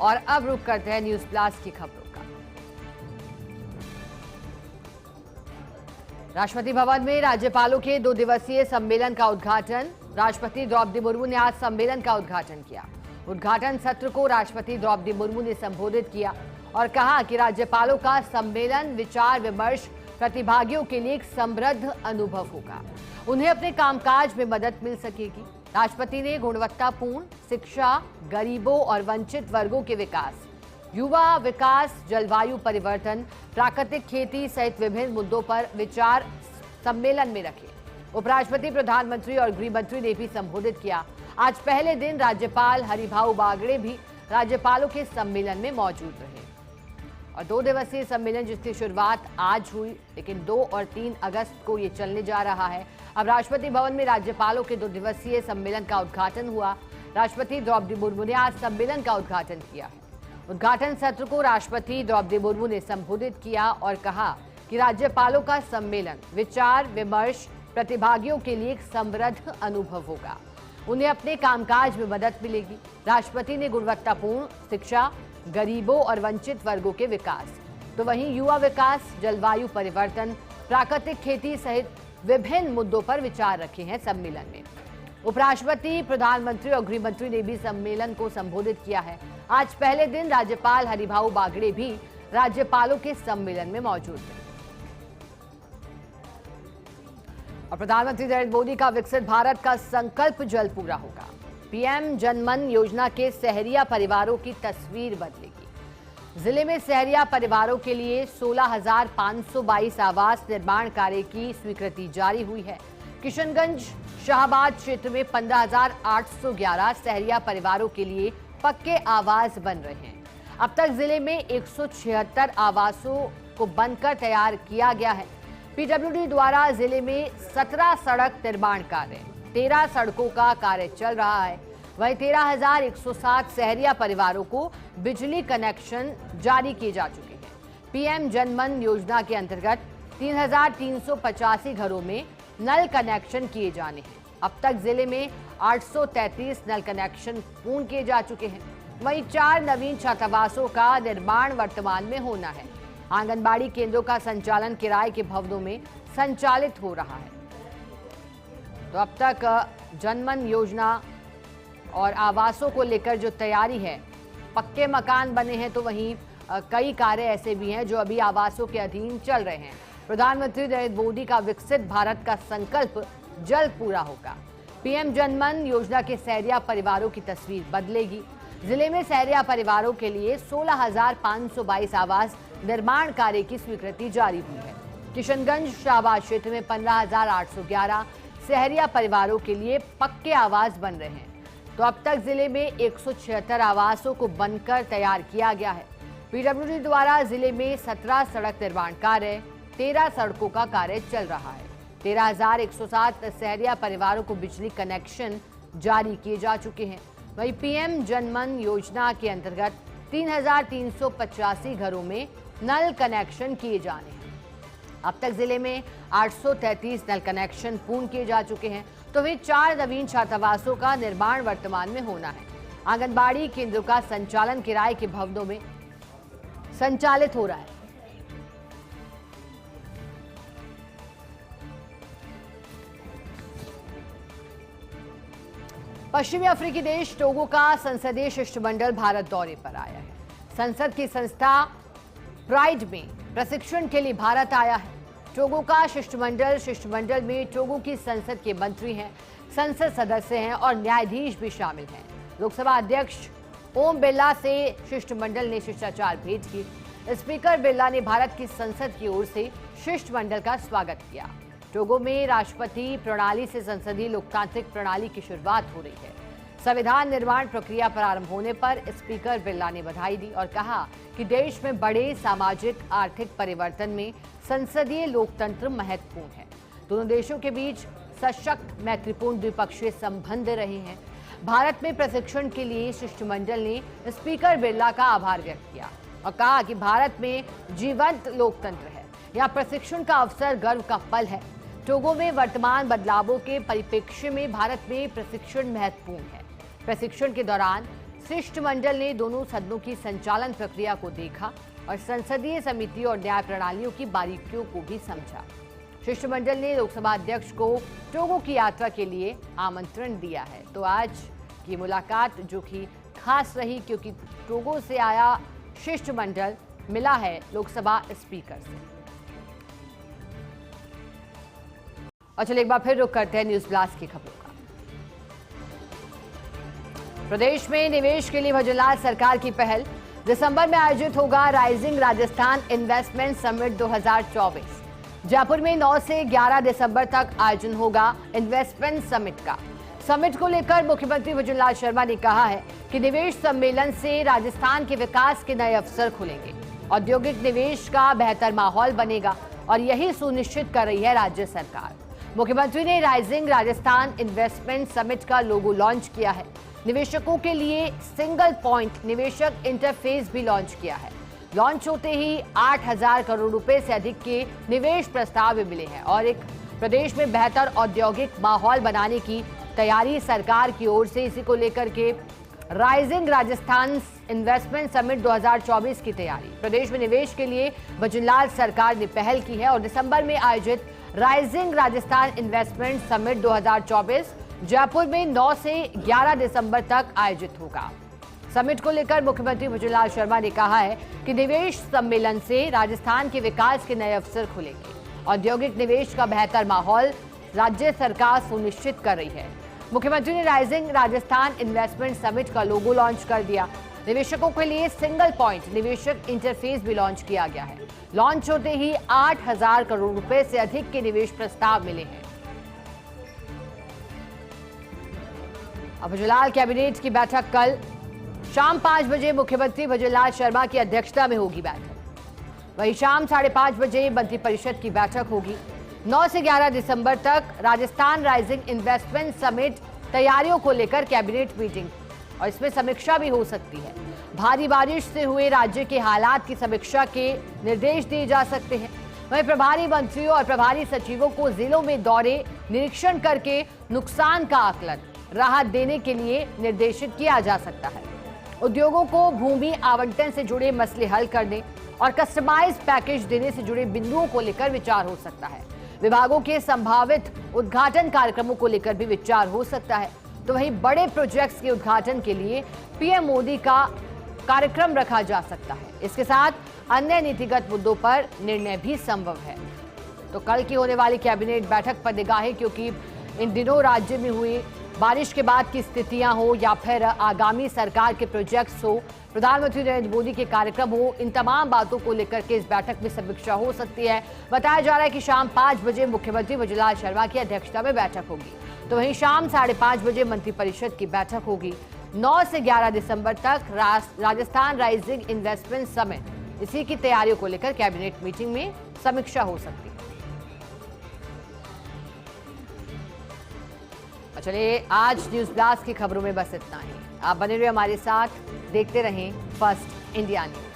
और अब रुक करते हैं न्यूज प्लस की खबरों का। राष्ट्रपति भवन में राज्यपालों के 2 दिवसीय सम्मेलन का उद्घाटन। राष्ट्रपति द्रौपदी मुर्मू ने आज सम्मेलन का उद्घाटन किया। उद्घाटन सत्र को राष्ट्रपति द्रौपदी मुर्मू ने संबोधित किया और कहा कि राज्यपालों का सम्मेलन विचार विमर्श प्रतिभागियों के लिए एक समृद्ध अनुभव होगा। उन्हें अपने कामकाज में मदद मिल सकेगी। राष्ट्रपति ने गुणवत्तापूर्ण शिक्षा, गरीबों और वंचित वर्गों के विकास, युवा विकास, जलवायु परिवर्तन, प्राकृतिक खेती सहित विभिन्न मुद्दों पर विचार सम्मेलन में रखे। उपराष्ट्रपति, प्रधानमंत्री और गृह मंत्री ने भी संबोधित किया। आज पहले दिन राज्यपाल हरिभाऊ बागड़े भी राज्यपालों के सम्मेलन में मौजूद रहे और 2 दिवसीय सम्मेलन जिसकी शुरुआत आज हुई, लेकिन 2 और 3 अगस्त को ये चलने जा रहा है। अब राष्ट्रपति भवन में राज्यपालों के 2 दिवसीय सम्मेलन का उद्घाटन हुआ। राष्ट्रपति द्रौपदी मुर्मू ने आज सम्मेलन का उद्घाटन किया है। उद्घाटन सत्र को राष्ट्रपति द्रौपदी मुर्मू ने संबोधित किया और कहा कि राज्यपालों का सम्मेलन विचार विमर्श प्रतिभागियों के लिए एक समृद्ध अनुभव होगा। उन्हें अपने कामकाज में मदद मिलेगी। राष्ट्रपति ने गुणवत्तापूर्ण शिक्षा, गरीबों और वंचित वर्गों के विकास, तो वहीं युवा विकास, जलवायु परिवर्तन, प्राकृतिक खेती सहित विभिन्न मुद्दों पर विचार रखे हैं सम्मेलन में। उपराष्ट्रपति, प्रधानमंत्री और गृह मंत्री ने भी सम्मेलन को संबोधित किया है। आज पहले दिन राज्यपाल हरिभाऊ बागड़े भी राज्यपालों के सम्मेलन में मौजूद हैं और प्रधानमंत्री नरेंद्र मोदी का विकसित भारत का संकल्प जल्द पूरा होगा। पीएम जनमन योजना के सहरिया परिवारों की तस्वीर बदलेगी। जिले में सहरिया परिवारों के लिए 16,522 आवास निर्माण कार्य की स्वीकृति जारी हुई है। किशनगंज शाहबाद क्षेत्र में 15,811 सहरिया परिवारों के लिए पक्के आवास बन रहे हैं। अब तक जिले में 176 आवासों को बनकर तैयार किया गया है। पीडब्ल्यूडी द्वारा जिले में 17 सड़क निर्माण कार्य, 13 सड़कों का कार्य चल रहा है। वहीं 13,107 सहरिया परिवारों को बिजली कनेक्शन जारी किए जा चुके हैं। पीएम जनमन योजना के अंतर्गत 3,385 घरों में नल कनेक्शन किए जाने हैं। अब तक जिले में 833 नल कनेक्शन पूर्ण किए जा चुके हैं। वहीं 4 नवीन छात्रावासों का निर्माण वर्तमान में होना है। आंगनबाड़ी केंद्रों का संचालन किराए के भवनों में संचालित हो रहा है। तो अब तक जनमन योजना और आवासों को लेकर जो तैयारी है, पक्के मकान बने हैं, तो वहीं कई कार्य ऐसे भी हैं जो अभी आवासों के अधीन चल रहे हैं। प्रधानमंत्री नरेंद्र मोदी का विकसित भारत का संकल्प जल्द पूरा होगा। पीएम जनमन योजना के सहरिया परिवारों की तस्वीर बदलेगी। जिले में सहरिया परिवारों के लिए 16,522 आवास निर्माण कार्य की स्वीकृति जारी हुई है। किशनगंज शाहबाद क्षेत्र में 15,811 सहरिया परिवारों के लिए पक्के आवास बन रहे हैं। तो अब तक जिले में 176 आवासों को बनकर तैयार किया गया है। पीडब्ल्यूडी द्वारा जिले में 17 सड़क निर्माण कार्य, 13 सड़कों का कार्य चल रहा है। 13,107 सहरिया परिवारों को बिजली कनेक्शन जारी किए जा चुके हैं। वहीं पीएम जनमन योजना के अंतर्गत 3,385 घरों में नल कनेक्शन किए जाने हैं। अब तक जिले में 833 नल कनेक्शन पूर्ण किए जा चुके हैं। तो वहीं 4 नवीन छात्रावासों का निर्माण वर्तमान में होना है। आंगनबाड़ी केंद्रों का संचालन किराए के भवनों में संचालित हो रहा है। पश्चिमी अफ्रीकी देश टोगो का संसदीय शिष्टमंडल भारत दौरे पर आया है। संसद की संस्था प्राइड में प्रशिक्षण के लिए भारत आया है। टोगो का शिष्टमंडल में टोगो की संसद के मंत्री हैं, संसद सदस्य हैं और न्यायाधीश भी शामिल हैं। लोकसभा अध्यक्ष ओम बिरला से शिष्टमंडल ने शिष्टाचार भेंट की। स्पीकर बिरला ने भारत की संसद की ओर से शिष्टमंडल का स्वागत किया। टोगो में राष्ट्रपति प्रणाली से संसदीय लोकतांत्रिक प्रणाली की शुरुआत हो रही है। संविधान निर्माण प्रक्रिया प्रारंभ होने पर स्पीकर बिरला ने बधाई दी और कहा कि देश में बड़े सामाजिक आर्थिक परिवर्तन में संसदीय लोकतंत्र महत्वपूर्ण है। दोनों देशों के बीच सशक्त मैत्रीपूर्ण द्विपक्षीय संबंध रहे हैं। भारत में प्रशिक्षण के लिए शिष्टमंडल ने स्पीकर बिरला का आभार व्यक्त किया और कहा कि भारत में जीवंत लोकतंत्र है। यहाँ प्रशिक्षण का अवसर गर्व का पल है। टोगो में वर्तमान बदलावों के परिप्रेक्ष्य में भारत में प्रशिक्षण महत्वपूर्ण है। प्रशिक्षण के दौरान शिष्टमंडल ने दोनों सदनों की संचालन प्रक्रिया को देखा और संसदीय समिति और न्याय प्रणालियों की बारीकियों को भी समझा। शिष्टमंडल ने लोकसभा अध्यक्ष को टोगो की यात्रा के लिए आमंत्रण दिया है। तो आज की मुलाकात जो कि खास रही, क्योंकि टोगो से आया शिष्टमंडल मिला है लोकसभा स्पीकर से। और चलिए एक बार फिर रुक करते हैं न्यूज ब्लास्ट की खबरों का। प्रदेश में निवेश के लिए भजनलाल सरकार की पहल। दिसंबर में आयोजित होगा rising Rajasthan investment summit 2024। Jaipur में 9 से 11 दिसंबर तक आयोजन होगा इन्वेस्टमेंट समिट का। समिट को लेकर मुख्यमंत्री भजनलाल शर्मा ने कहा है कि निवेश सम्मेलन से राजस्थान के विकास के नए अवसर खुलेंगे, औद्योगिक निवेश का बेहतर माहौल बनेगा और यही सुनिश्चित कर रही है राज्य सरकार। मुख्यमंत्री ने राइजिंग राजस्थान इन्वेस्टमेंट समिट का लोगो लॉन्च किया है। निवेशकों के लिए सिंगल पॉइंट निवेशक इंटरफेस भी लॉन्च किया है। लॉन्च होते ही 8,000 करोड़ रुपए से अधिक के निवेश प्रस्ताव भी मिले हैं और एक प्रदेश में बेहतर औद्योगिक माहौल बनाने की तैयारी सरकार की ओर से। इसी को लेकर के राइजिंग राजस्थान इन्वेस्टमेंट समिट 2024 की तैयारी। प्रदेश में निवेश के लिए भजनलाल सरकार ने पहल की है और दिसंबर में आयोजित rising Rajasthan investment summit 2024 Jaipur में 9 से 11 दिसंबर तक आयोजित होगा। समिट को लेकर मुख्यमंत्री भजनलाल शर्मा ने कहा है कि निवेश सम्मेलन से राजस्थान के विकास के नए अवसर खुलेंगे। औद्योगिक निवेश का बेहतर माहौल राज्य सरकार सुनिश्चित कर रही है। मुख्यमंत्री ने राइजिंग राजस्थान इन्वेस्टमेंट समिट का लोगो लॉन्च कर दिया। निवेशकों के लिए सिंगल पॉइंट निवेशक इंटरफेस भी लॉन्च किया गया है। लॉन्च होते ही 8,000 करोड़ रुपए से अधिक के निवेश प्रस्ताव मिले हैं। अब भजनलाल कैबिनेट की बैठक कल शाम 5 बजे मुख्यमंत्री भजनलाल शर्मा की अध्यक्षता में होगी बैठक। वहीं शाम 5:30 बजे मंत्रिपरिषद की बैठक होगी। 9 से 11 दिसंबर तक राजस्थान राइजिंग इन्वेस्टमेंट समिट तैयारियों को लेकर कैबिनेट मीटिंग और इसमें समीक्षा भी हो सकती है। भारी बारिश से हुए राज्य के हालात की समीक्षा के निर्देश दिए जा सकते हैं। वहीं प्रभारी मंत्रियों और प्रभारी सचिवों को जिलों में दौरे निरीक्षण करके नुकसान का आकलन राहत देने के लिए निर्देशित किया जा सकता है। उद्योगों को भूमि आवंटन से जुड़े मसले हल करने और कस्टमाइज पैकेज देने से जुड़े बिंदुओं को लेकर विचार हो सकता है। विभागों के संभावित उद्घाटन कार्यक्रमों को लेकर भी विचार हो सकता है। तो वहीं बड़े प्रोजेक्ट्स के उद्घाटन के लिए पीएम मोदी का कार्यक्रम रखा जा सकता है। इसके साथ अन्य नीतिगत मुद्दों पर निर्णय भी संभव है। तो कल की होने वाली कैबिनेट बैठक पर निगाहें, क्योंकि इन दिनों राज्य में हुई बारिश के बाद की स्थितियां हो या फिर आगामी सरकार के प्रोजेक्ट्स हो, प्रधानमंत्री नरेंद्र मोदी के कार्यक्रम हो, इन तमाम बातों को लेकर के इस बैठक में समीक्षा हो सकती है। बताया जा रहा है कि शाम 5 बजे मुख्यमंत्री भजनलाल शर्मा की अध्यक्षता में बैठक होगी। तो वहीं शाम 5:30 बजे मंत्रिपरिषद की बैठक होगी। 9 से 11 दिसंबर तक राजस्थान राइजिंग इन्वेस्टमेंट समिट, इसी की तैयारियों को लेकर कैबिनेट मीटिंग में समीक्षा हो सकती है। चलिए आज न्यूज ब्लास्ट की खबरों में बस इतना ही। आप बने रहिए हमारे साथ, देखते रहें फर्स्ट इंडिया न्यूज।